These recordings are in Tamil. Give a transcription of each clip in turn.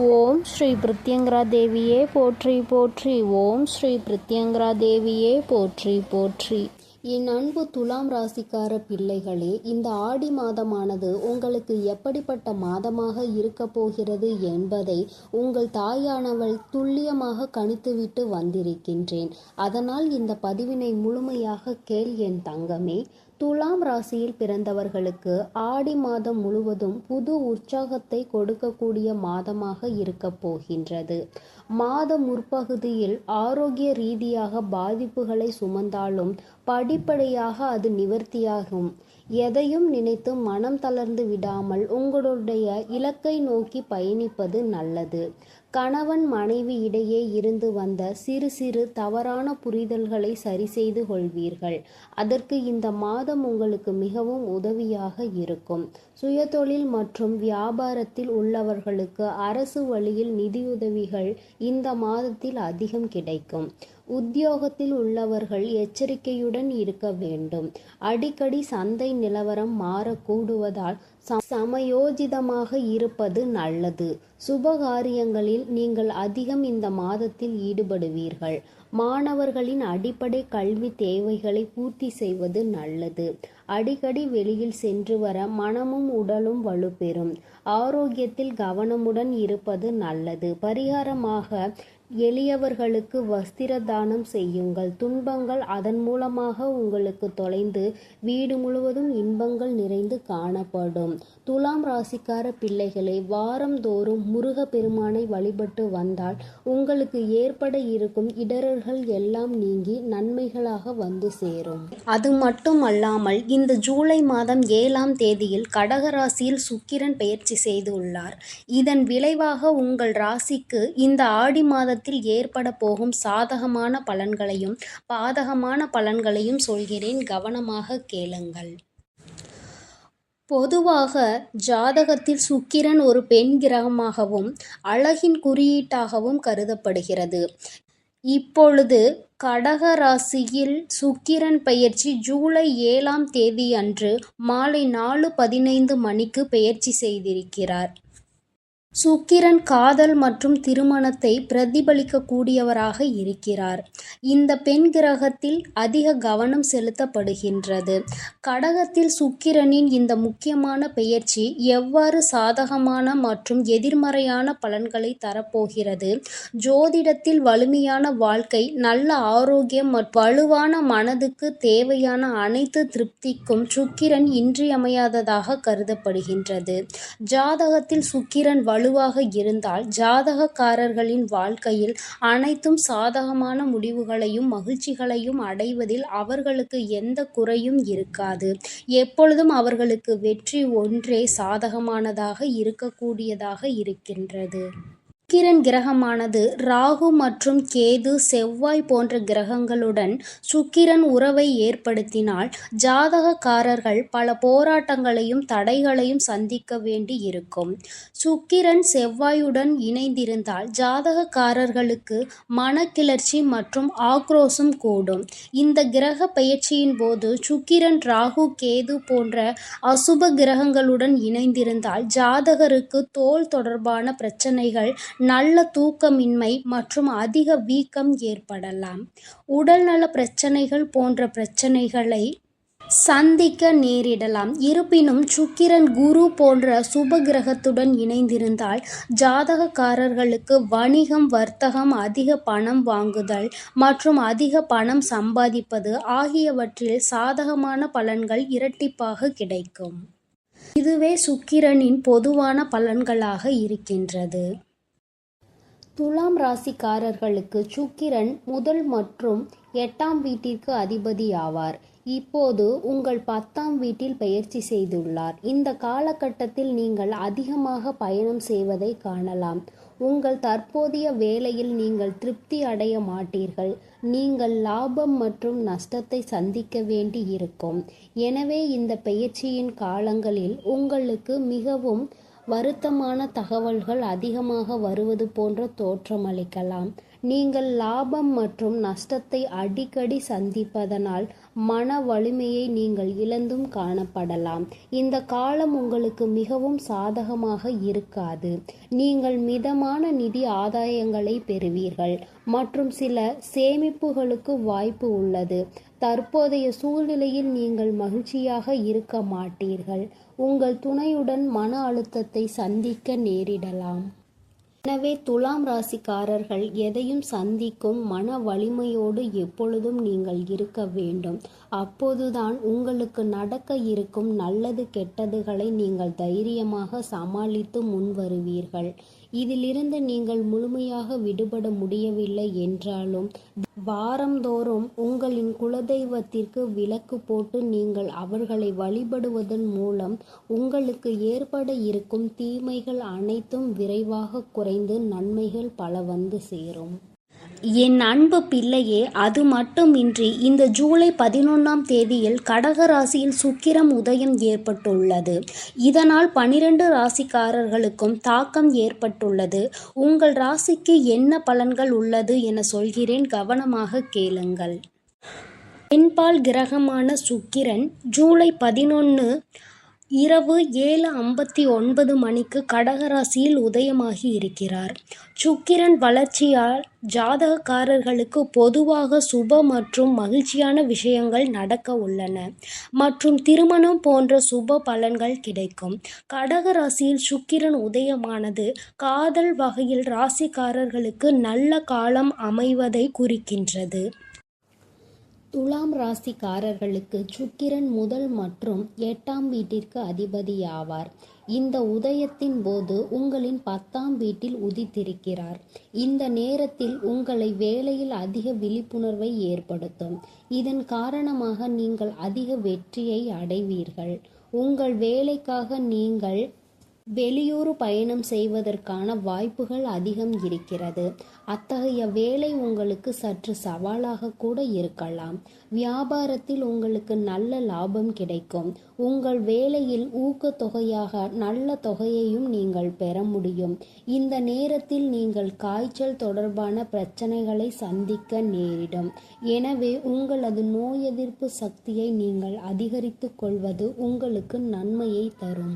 ஓம் ஸ்ரீ பிருத்யங்கரா தேவியே போற்றி போற்றி. ஓம் ஸ்ரீ பிருத்யங்கரா தேவியே போற்றி போற்றி. என் அன்பு துலாம் ராசிக்கார பிள்ளைகளே, இந்த ஆடி மாதமானது உங்களுக்கு எப்படிப்பட்ட மாதமாக இருக்க போகிறது என்பதை உங்கள் தாயானவள் துல்லியமாக கணித்துவிட்டு வந்திருக்கின்றேன். அதனால் இந்த பதிவினை முழுமையாக கேள் என் தங்கமே. துலாம் ராசியில் பிறந்தவர்களுக்கு ஆடி மாதம் முழுவதும் புது உற்சாகத்தை கொடுக்கக்கூடிய மாதமாக இருக்க போகின்றது. மாத முற்பகுதியில் ஆரோக்கிய ரீதியாக பாதிப்புகளை சுமந்தாலும் படிப்படியாக அது நிவர்த்தியாகும். எதையும் நினைத்து மனம் தளர்ந்து விடாமல் உங்களுடைய இலக்கை நோக்கி பயணிப்பது நல்லது. கணவன் மனைவி இடையே இருந்து வந்த சிறு சிறு தவறான புரிதல்களை சரி செய்து கொள்வீர்கள். அதற்கு இந்த மாதம் உங்களுக்கு மிகவும் உதவியாக இருக்கும். சுயதொழில் மற்றும் வியாபாரத்தில் உள்ளவர்களுக்கு அரசு வழியில் நிதியுதவிகள் இந்த மாதத்தில் அதிகம் கிடைக்கும். உத்தியோகத்தில் உள்ளவர்கள் எச்சரிக்கையுடன் இருக்க வேண்டும். அடிக்கடி சந்தை நிலவரம் மாறக்கூடுவதால் சமயோஜிதமாக இருப்பது நல்லது. சுபகாரியங்களில் நீங்கள் அதிகம் இந்த மாதத்தில் ஈடுபடுவீர்கள். மாணவர்களின் அடிப்படை கல்வி தேவைகளை பூர்த்தி செய்வது நல்லது. அடிக்கடி வெளியில் சென்று வர மனமும் உடலும் வலுப்பெறும். ஆரோக்கியத்தில் கவனமுடன் இருப்பது நல்லது. பரிகாரமாக எளியவர்களுக்கு வஸ்திர தானம் செய்யுங்கள். துன்பங்கள் அதன் மூலமாக உங்களுக்கு தொலைந்து வீடு முழுவதும் இன்பங்கள் நிறைந்து காணப்படும். துலாம் ராசிக்கார பிள்ளைகளை வாரந்தோறும் முருக பெருமானை வழிபட்டு வந்தால் உங்களுக்கு ஏற்பட இருக்கும் இடர்கள் எல்லாம் நீங்கி நன்மைகளாக வந்து சேரும். அது மட்டுமல்லாமல் இந்த ஜூலை மாதம் 7ஆம் தேதியில் கடக ராசியில் சுக்கிரன் பெயர்ச்சி செய்துள்ளார். இதன் விளைவாக உங்கள் ராசிக்கு இந்த ஆடி மாதத்தில் ஏற்பட போகும் சாதகமான பலன்களையும் பாதகமான பலன்களையும் சொல்கிறேன், கவனமாக கேளுங்கள். பொதுவாக ஜாதகத்தில் சுக்கிரன் ஒரு பெண் கிரகமாகவும் அழகின் குறியீட்டாகவும் கருதப்படுகிறது. இப்பொழுது கடக ராசியில் சுக்கிரன் பெயர்ச்சி ஜூலை 7ஆம் தேதி அன்று மாலை 4:15 மணிக்கு பெயர்ச்சி செய்திருக்கிறார். சுக்கிரன் காதல் மற்றும் திருமணத்தை பிரதிபலிக்கக்கூடியவராக இருக்கிறார். இந்த பெண் கிரகத்தில் அதிக கவனம் செலுத்தப்படுகின்றது. கடகத்தில் சுக்கிரனின் இந்த முக்கியமான பெயர்ச்சி எவ்வாறு சாதகமான மற்றும் எதிர்மறையான பலன்களை தரப்போகிறது? ஜோதிடத்தில் வலிமையான வாழ்க்கை, நல்ல ஆரோக்கியம் மற்றும் வலுவான மனதுக்கு தேவையான அனைத்து திருப்திக்கும் சுக்கிரன் இன்றியமையாததாக கருதப்படுகின்றது. ஜாதகத்தில் சுக்கிரன் வலுவாக இருந்தால் ஜாதகக்காரர்களின் வாழ்க்கையில் அனைத்தும் சாதகமான முடிவுகளையும் மகிழ்ச்சிகளையும் அடைவதில் அவர்களுக்கு எந்த குறையும் இருக்காது. எப்பொழுதும் அவர்களுக்கு வெற்றி ஒன்றே சாதகமானதாக இருக்கக்கூடியதாக இருக்கின்றது. சுக்கிரன் கிரகமானது ராகு மற்றும் கேது, செவ்வாய் போன்ற கிரகங்களுடன் சுக்கிரன் உறவை ஏற்படுத்தினால் ஜாதகக்காரர்கள் பல போராட்டங்களையும் தடைகளையும் சந்திக்க வேண்டி இருக்கும். சுக்கிரன் செவ்வாயுடன் இணைந்திருந்தால் ஜாதகக்காரர்களுக்கு மனக்கிளர்ச்சி மற்றும் ஆக்ரோஷம் கூடும். இந்த கிரக பெயர்ச்சியின் போது சுக்கிரன் ராகு கேது போன்ற அசுப கிரகங்களுடன் இணைந்திருந்தால் ஜாதகருக்கு தோல் தொடர்பான பிரச்சனைகள், நல்ல தூக்கமின்மை மற்றும் அதிக வீக்கம் ஏற்படலாம். உடல்நல பிரச்சனைகள் போன்ற பிரச்சனைகளை சந்திக்க நேரிடலாம். இருப்பினும் சுக்கிரன் குரு போன்ற சுப கிரகத்துடன் இணைந்திருந்தால் ஜாதகக்காரர்களுக்கு வணிகம், வர்த்தகம், அதிக பணம் வாங்குதல் மற்றும் அதிக பணம் சம்பாதிப்பது ஆகியவற்றில் சாதகமான பலன்கள் இரட்டிப்பாக கிடைக்கும். இதுவே சுக்கிரனின் பொதுவான பலன்களாக இருக்கின்றது. துலாம் ராசிக்காரர்களுக்கு சுக்கிரன் முதல் மற்றும் 8ஆம் வீட்டிற்கு அதிபதி ஆவார். இப்போது உங்கள் 10ஆம் வீட்டில் பெயர்ச்சி செய்துள்ளார். இந்த காலகட்டத்தில் நீங்கள் அதிகமாக பயணம் செய்வதை காணலாம். உங்கள் தற்போதைய வேலையில் நீங்கள் திருப்தி அடைய மாட்டீர்கள். நீங்கள் லாபம் மற்றும் நஷ்டத்தை சந்திக்க வேண்டி இருக்கும். எனவே இந்த பெயர்ச்சியின் காலங்களில் உங்களுக்கு மிகவும் வருத்தமான தகவல்கள் அதிகமாக வருவது போன்ற தோற்றமளிக்கலாம். நீங்கள் லாபம் மற்றும் நஷ்டத்தை அடிக்கடி சந்திப்பதனால் மன வலிமையை நீங்கள் இழந்தும் காணப்படலாம். இந்த காலம் உங்களுக்கு மிகவும் சாதகமாக இருக்காது. நீங்கள் மிதமான நிதி ஆதாயங்களை பெறுவீர்கள் மற்றும் சில சேமிப்புகளுக்கு வாய்ப்பு உள்ளது. தற்போதைய சூழ்நிலையில் நீங்கள் மகிழ்ச்சியாக இருக்க மாட்டீர்கள். உங்கள் துணையுடன் மன அழுத்தத்தை சந்திக்க நேரிடலாம். எனவே துலாம் ராசிக்காரர்கள் எதையும் சந்திக்கும் மன வலிமையோடு எப்பொழுதும் நீங்கள் இருக்க வேண்டும். அப்போதுதான் உங்களுக்கு நடக்க இருக்கும் நல்லது கெட்டதுகளை நீங்கள் தைரியமாக சமாளித்து முன்வருவீர்கள். இதிலிருந்து நீங்கள் முழுமையாக விடுபட முடியவில்லை என்றாலும் வாரந்தோறும் உங்களின் குலதெய்வத்திற்கு விளக்கு போட்டு நீங்கள் அவர்களை வழிபடுவதன் மூலம் உங்களுக்கு ஏற்பட இருக்கும் தீமைகள் அனைத்தும் விரைவாக குறைந்து நன்மைகள் பல வந்து சேரும். என் அன்பு பிள்ளையே, அது மட்டுமின்றி இந்த ஜூலை 11ஆம் தேதியில் கடக ராசியில் சுக்கிரம் உதயம் ஏற்பட்டுள்ளது. இதனால் 12 ராசிக்காரர்களுக்கும் தாக்கம் ஏற்பட்டுள்ளது. உங்கள் ராசிக்கு என்ன பலன்கள் உள்ளது என சொல்கிறேன், கவனமாக கேளுங்கள். பெண்பால் கிரகமான சுக்கிரன் ஜூலை 11 இரவு 7:59 மணிக்கு கடகராசியில் உதயமாகி இருக்கிறார். சுக்கிரன் வளர்ச்சியால் ஜாதகக்காரர்களுக்கு பொதுவாக சுப மற்றும் மகிழ்ச்சியான விஷயங்கள் நடக்க உள்ளன மற்றும் திருமணம் போன்ற சுப பலன்கள் கிடைக்கும். கடகராசியில் சுக்கிரன் உதயமானது காதல் வகையில் ராசிக்காரர்களுக்கு நல்ல காலம் அமைவதை குறிக்கின்றது. துலாம் ராசிக்காரர்களுக்கு சுக்கிரன் முதல் மற்றும் 8ஆம் வீட்டிற்கு அதிபதியாவார். இந்த உதயத்தின் போது உங்களின் 10ஆம் வீட்டில் உதித்திருக்கிறார். இந்த நேரத்தில் உங்களை வேலையில் அதிக விழிப்புணர்வை ஏற்படுத்தும். இதன் காரணமாக நீங்கள் அதிக வெற்றியை அடைவீர்கள். உங்கள் வேலைக்காக நீங்கள் வெளியூர் பயணம் செய்வதற்கான வாய்ப்புகள் அதிகம் இருக்கிறது. அத்தகைய வேலை உங்களுக்கு சற்று சவாலாக கூட இருக்கலாம். வியாபாரத்தில் உங்களுக்கு நல்ல லாபம் கிடைக்கும். உங்கள் வேலையில் ஊக்கத்தொகையாக நல்ல தொகையையும் நீங்கள் பெற முடியும். இந்த நேரத்தில் நீங்கள் காய்ச்சல் தொடர்பான பிரச்சனைகளை சந்திக்க நேரிடும். எனவே உங்களது நோய் எதிர்ப்பு சக்தியை நீங்கள் அதிகரித்து கொள்வது உங்களுக்கு நன்மையை தரும்.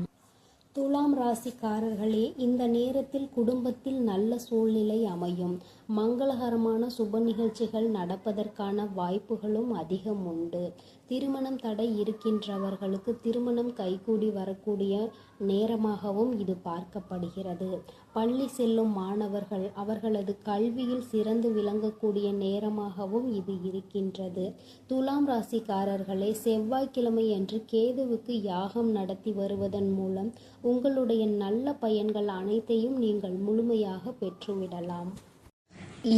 துலாம் ராசிக்காரர்களே, இந்த நேரத்தில் குடும்பத்தில் நல்ல சூழ்நிலை அமையும். மங்களகரமான சுப நிகழ்ச்சிகள் நடப்பதற்கான வாய்ப்புகளும் அதிகம் உண்டு. திருமணம் தடை இருக்கின்றவர்களுக்கு திருமணம் கைகூடி வரக்கூடிய நேரமாகவும் இது பார்க்கப்படுகிறது. பள்ளி செல்லும் மாணவர்கள் அவர்களது கல்வியில் சிறந்து விளங்கக்கூடிய நேரமாகவும் இது இருக்கின்றது. துலாம் ராசிக்காரர்களே, செவ்வாய்க்கிழமை அன்று கேதுவுக்கு யாகம் நடத்தி வருவதன் மூலம் உங்களுடைய நல்ல பயன்கள் அனைத்தையும் நீங்கள் முழுமையாக பெற்றுவிடலாம்.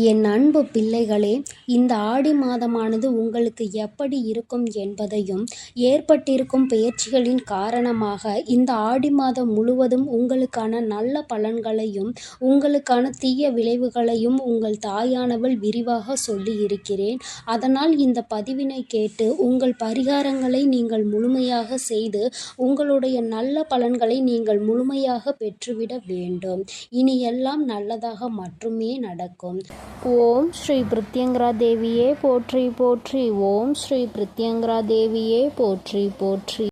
என் அன்பு பிள்ளைகளே, இந்த ஆடி மாதமானது உங்களுக்கு எப்படி இருக்கும் என்பதையும் ஏற்பட்டிருக்கும் பெயர்ச்சிகளின் காரணமாக இந்த ஆடி மாதம் முழுவதும் உங்களுக்கான நல்ல பலன்களையும் உங்களுக்கான தீய விளைவுகளையும் உங்கள் தாயானவள் விரிவாக சொல்லி இருக்கிறேன். அதனால் இந்த பதிவினை கேட்டு உங்கள் பரிகாரங்களை நீங்கள் முழுமையாக செய்து உங்களுடைய நல்ல பலன்களை நீங்கள் முழுமையாக பெற்றுவிட வேண்டும். இனி எல்லாம் நல்லதாக மட்டுமே நடக்கும். ஓம் ஸ்ரீ பிருத்யங்கரா தேவியே போற்றி போற்றி. ஓம் ஸ்ரீ பிருத்யங்கரா தேவியே போற்றி போற்றி.